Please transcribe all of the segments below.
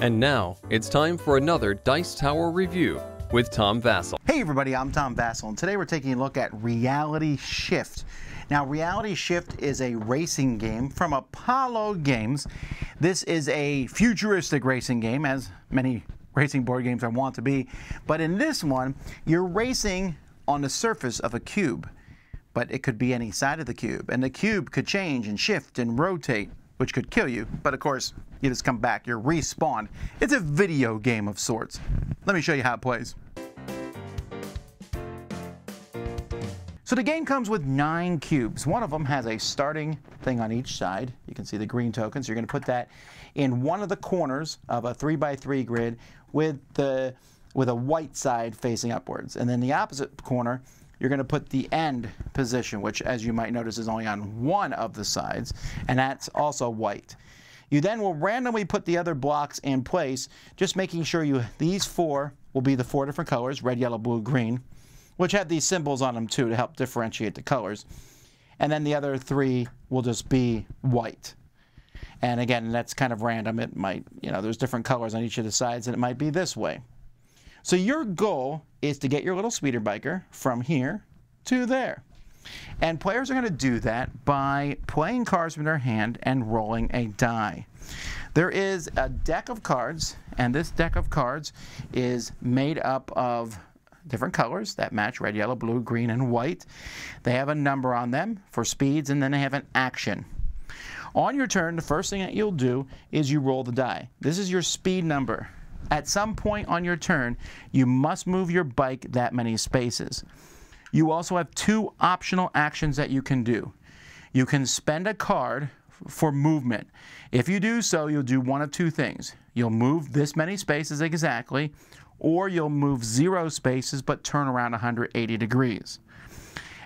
And now, it's time for another Dice Tower review with Tom Vasel. Hey everybody, I'm Tom Vasel, and today we're taking a look at Reality Shift. Now, Reality Shift is a racing game from Apollo Games. This is a futuristic racing game, as many racing board games are wont to be. But in this one, you're racing on the surface of a cube. But it could be any side of the cube, and the cube could change and shift and rotate, which could kill you. But of course, you just come back, you're respawned. It's a video game of sorts. Let me show you how it plays. So the game comes with 9 cubes. One of them has a starting thing on each side. You can see the green tokens. You're going to put that in one of the corners of a 3x3 grid with a white side facing upwards. And then the opposite corner, you're going to put the end position, which, as you might notice, is only on one of the sides, and that's also white. You then will randomly put the other blocks in place, just making sure these 4 will be the 4 different colors, red, yellow, blue, green, which have these symbols on them too to help differentiate the colors. And then the other 3 will just be white. And again, that's kind of random. It might, there's different colors on each of the sides, and it might be this way. So your goal is to get your little speeder biker from here to there. And players are going to do that by playing cards from their hand and rolling a die. There is a deck of cards, and this deck of cards is made up of different colors that match: red, yellow, blue, green, and white. They have a number on them for speeds, and then they have an action. On your turn, the first thing that you'll do is you roll the die. This is your speed number. At some point on your turn, you must move your bike that many spaces. You also have 2 optional actions that you can do. You can spend a card for movement. If you do so, you'll do one of 2 things. You'll move this many spaces exactly, or you'll move 0 spaces but turn around 180 degrees.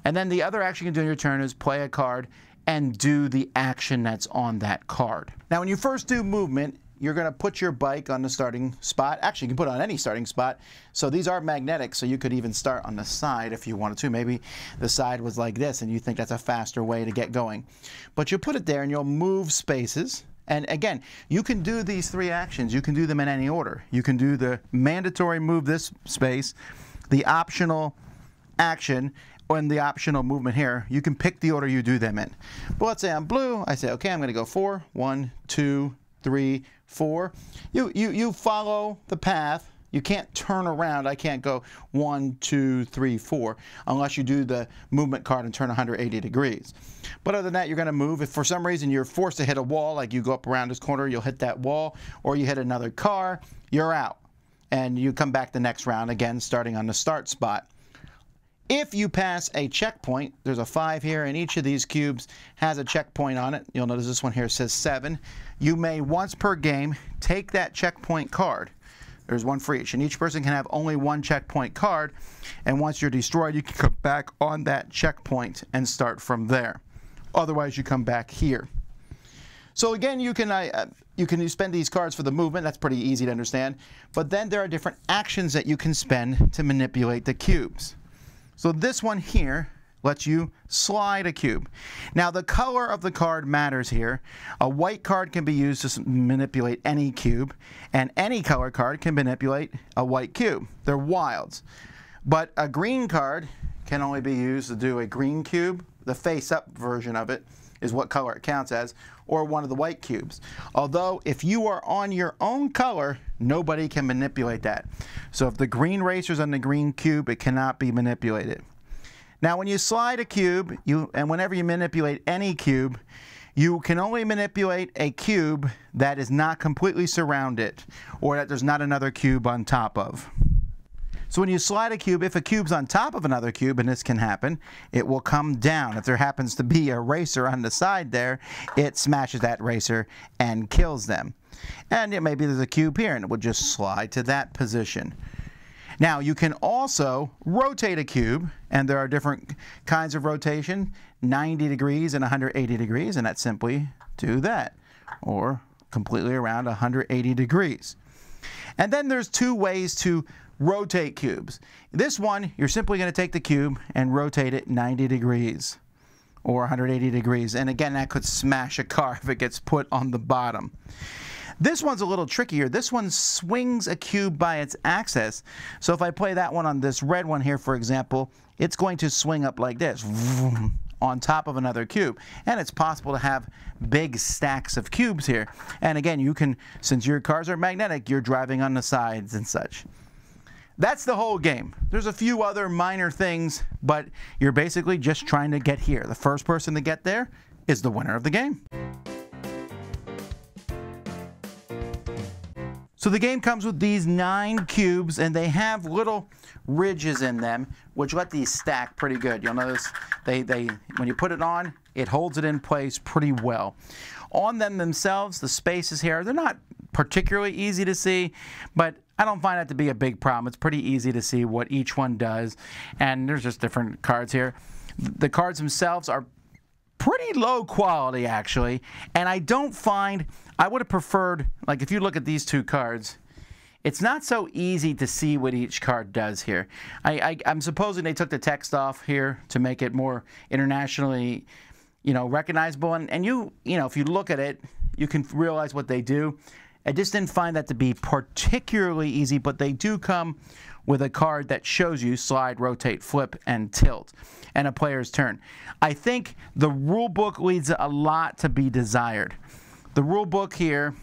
And then the other action you can do on your turn is play a card and do the action that's on that card. Now, when you first do movement, you're going to put your bike on the starting spot. Actually, you can put it on any starting spot. So these are magnetic, so you could even start on the side if you wanted to. Maybe the side was like this, and you think that's a faster way to get going. But you put it there, and you'll move spaces. And again, you can do these 3 actions. You can do them in any order. You can do the mandatory move this space, the optional action, and the optional movement here. You can pick the order you do them in. But let's say I'm blue. I say, okay, I'm going to go 4, 1, 2, 3, 4. You follow the path. You can't turn around. I can't go 1, 2, 3, 4 unless you do the movement card and turn 180 degrees. But other than that, you're going to move. If for some reason you're forced to hit a wall, like you go up around this corner, you'll hit that wall, or you hit another car, you're out. And you come back the next round, again, starting on the start spot. If you pass a checkpoint, there's a 5 here, and each of these cubes has a checkpoint on it. You'll notice this one here says 7. You may, once per game, take that checkpoint card. There's 1 for each, and each person can have only 1 checkpoint card, and once you're destroyed, you can come back on that checkpoint and start from there. Otherwise, you come back here. So again, you can spend these cards for the movement. That's pretty easy to understand. But then there are different actions that you can spend to manipulate the cubes. So this one here lets you slide a cube. Now, the color of the card matters here. A white card can be used to manipulate any cube, and any color card can manipulate a white cube. They're wilds. But a green card can only be used to do a green cube. The face-up version of it is what color it counts as, or one of the white cubes. Although, if you are on your own color, nobody can manipulate that. So if the green racer's on the green cube, it cannot be manipulated. Now, when you slide a cube, and whenever you manipulate any cube, you can only manipulate a cube that is not completely surrounded, or that there's not another cube on top of. So when you slide a cube, if a cube's on top of another cube, and this can happen, it will come down. If there happens to be a racer on the side there, it smashes that racer and kills them. And maybe there's a cube here, and it will just slide to that position. Now, you can also rotate a cube, and there are different kinds of rotation, 90 degrees and 180 degrees, and that's simply do that, or completely around 180 degrees. And then there's 2 ways to rotate cubes. This one, you're simply going to take the cube and rotate it 90 degrees or 180 degrees. And again, that could smash a car if it gets put on the bottom. This one's a little trickier. This one swings a cube by its axis. So if I play that one on this red one here, for example, it's going to swing up like this on top of another cube. And it's possible to have big stacks of cubes here. And again, you can, since your cars are magnetic, you're driving on the sides and such. That's the whole game. There's a few other minor things, but you're basically just trying to get here. The first person to get there is the winner of the game. So the game comes with these 9 cubes, and they have little ridges in them, which let these stack pretty good. You'll notice when you put it on, it holds it in place pretty well. On them themselves, the spaces here, they're not particularly easy to see, but I don't find that to be a big problem. It's pretty easy to see what each one does, and there's just different cards here. The cards themselves are pretty low quality, actually, and I don't find, I would have preferred, like if you look at these 2 cards, it's not so easy to see what each card does here. I'm supposing they took the text off here to make it more internationally, recognizable, and you know, if you look at it, you can realize what they do. I just didn't find that to be particularly easy, but they do come with a card that shows you slide, rotate, flip, and tilt, and a player's turn. I think the rule book leaves a lot to be desired. The rule book here,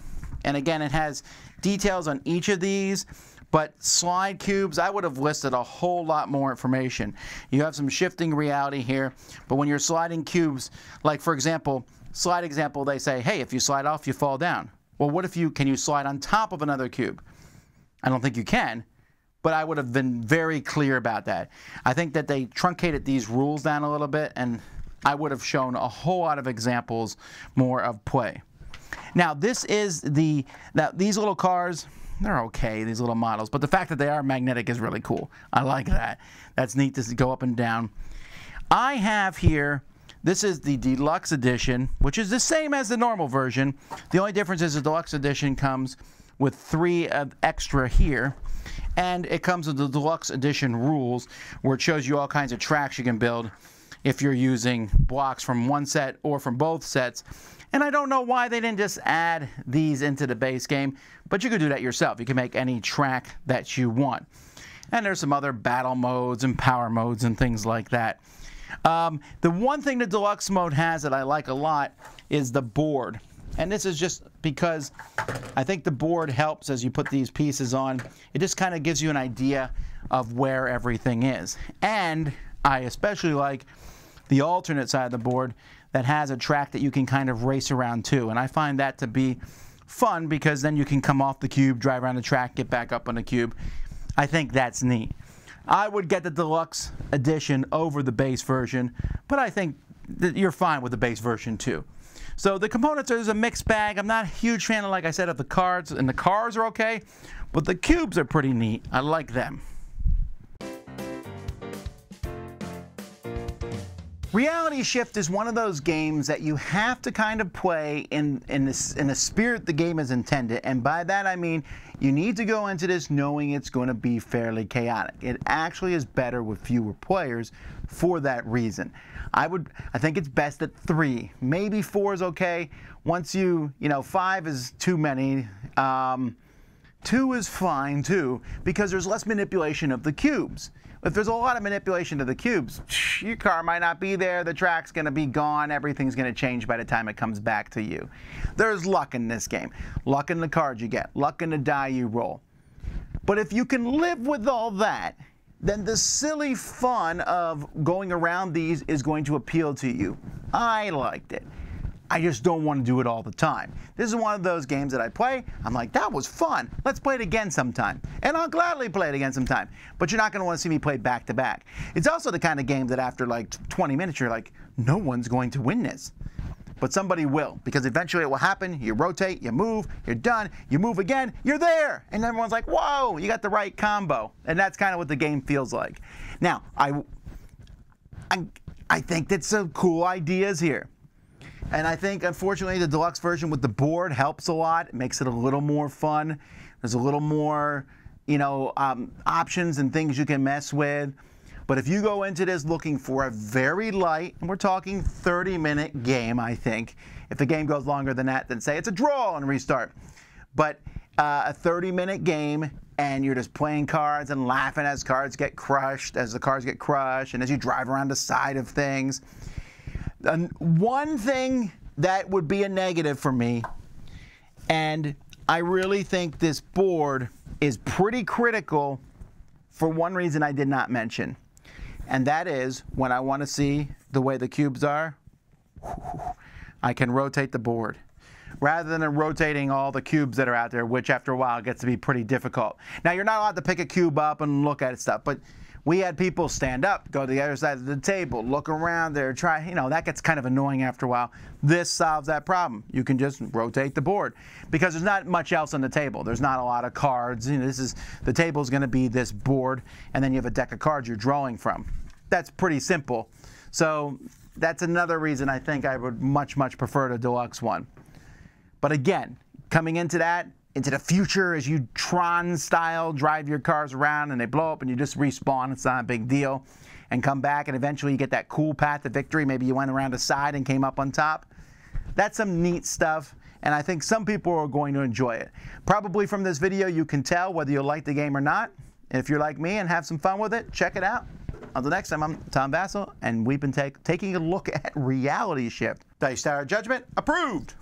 and again, it has details on each of these, but slide cubes, I would have listed a whole lot more information. You have some shifting reality here, but when you're sliding cubes, like for example, slide example, they say, hey, if you slide off, you fall down. Well, what if can you slide on top of another cube? I don't think you can, but I would have been very clear about that. I think that they truncated these rules down a little bit, and I would have shown a whole lot of examples more of play. Now, this is these little cars, they're okay, these little models, but the fact that they are magnetic is really cool. I like that. That's neat to go up and down. I have here, this is the deluxe edition, which is the same as the normal version. The only difference is the deluxe edition comes with 3 extra here, and it comes with the deluxe edition rules, where it shows you all kinds of tracks you can build if you're using blocks from one set or from both sets. And I don't know why they didn't just add these into the base game, but you could do that yourself. You can make any track that you want. And there's some other battle modes and power modes and things like that. The one thing the deluxe mode has that I like a lot is the board. And this is just because I think the board helps as you put these pieces on. It just kind of gives you an idea of where everything is. And I especially like the alternate side of the board that has a track that you can kind of race around too. And I find that to be fun because then you can come off the cube, drive around the track, get back up on the cube. I think that's neat. I would get the deluxe edition over the base version, but I think that you're fine with the base version too. So the components are a mixed bag. I'm not a huge fan of, like I said, of the cards, and the cars are okay, but the cubes are pretty neat. I like them. Reality Shift is one of those games that you have to kind of play in the spirit the game is intended, and by that I mean you need to go into this knowing it's going to be fairly chaotic. It actually is better with fewer players for that reason. I think it's best at 3. Maybe 4 is okay. Once you know, 5 is too many. 2 is fine too, because there's less manipulation of the cubes. If there's a lot of manipulation of the cubes, your car might not be there, the track's going to be gone, everything's going to change by the time it comes back to you. There's luck in this game. Luck in the cards you get, luck in the die you roll. But if you can live with all that, then the silly fun of going around these is going to appeal to you. I liked it. I just don't want to do it all the time. This is one of those games that I play, I'm like, that was fun. Let's play it again sometime. And I'll gladly play it again sometime. But you're not going to want to see me play back to back. It's also the kind of game that after like 20 minutes, you're like, no one's going to win this. But somebody will, because eventually it will happen. You rotate, you move, you're done, you move again, you're there. And everyone's like, whoa, you got the right combo. And that's kind of what the game feels like. Now, I think that's some cool ideas here. And I think, unfortunately, the deluxe version with the board helps a lot. It makes it a little more fun. There's a little more, you know, options and things you can mess with. But if you go into this looking for a very light, and we're talking 30-minute game, I think. If the game goes longer than that, then say it's a draw and restart. But a 30-minute game, and you're just playing cards and laughing as cards get crushed, as the cards get crushed, and as you drive around the side of things. One thing that would be a negative for me, and I really think this board is pretty critical for one reason I did not mention, and that is when I want to see the way the cubes are, I can rotate the board rather than rotating all the cubes that are out there, which after a while gets to be pretty difficult. Now, you're not allowed to pick a cube up and look at stuff, but we had people stand up, go to the other side of the table, look around there, try, you know, that gets kind of annoying after a while. This solves that problem. You can just rotate the board because there's not much else on the table. There's not a lot of cards. You know, the table's going to be this board, and then you have a deck of cards you're drawing from. That's pretty simple. So that's another reason I think I would much, much prefer the deluxe one. But again, coming into that, into the future, as you Tron style drive your cars around and they blow up and you just respawn, it's not a big deal, and come back and eventually you get that cool path to victory. Maybe you went around the side and came up on top. That's some neat stuff, and I think some people are going to enjoy it. Probably from this video you can tell whether you like the game or not. And if you're like me and have some fun with it, check it out. Until next time, I'm Tom Vasel, and we've been taking a look at Reality Shift. Dice Tower Judgment approved.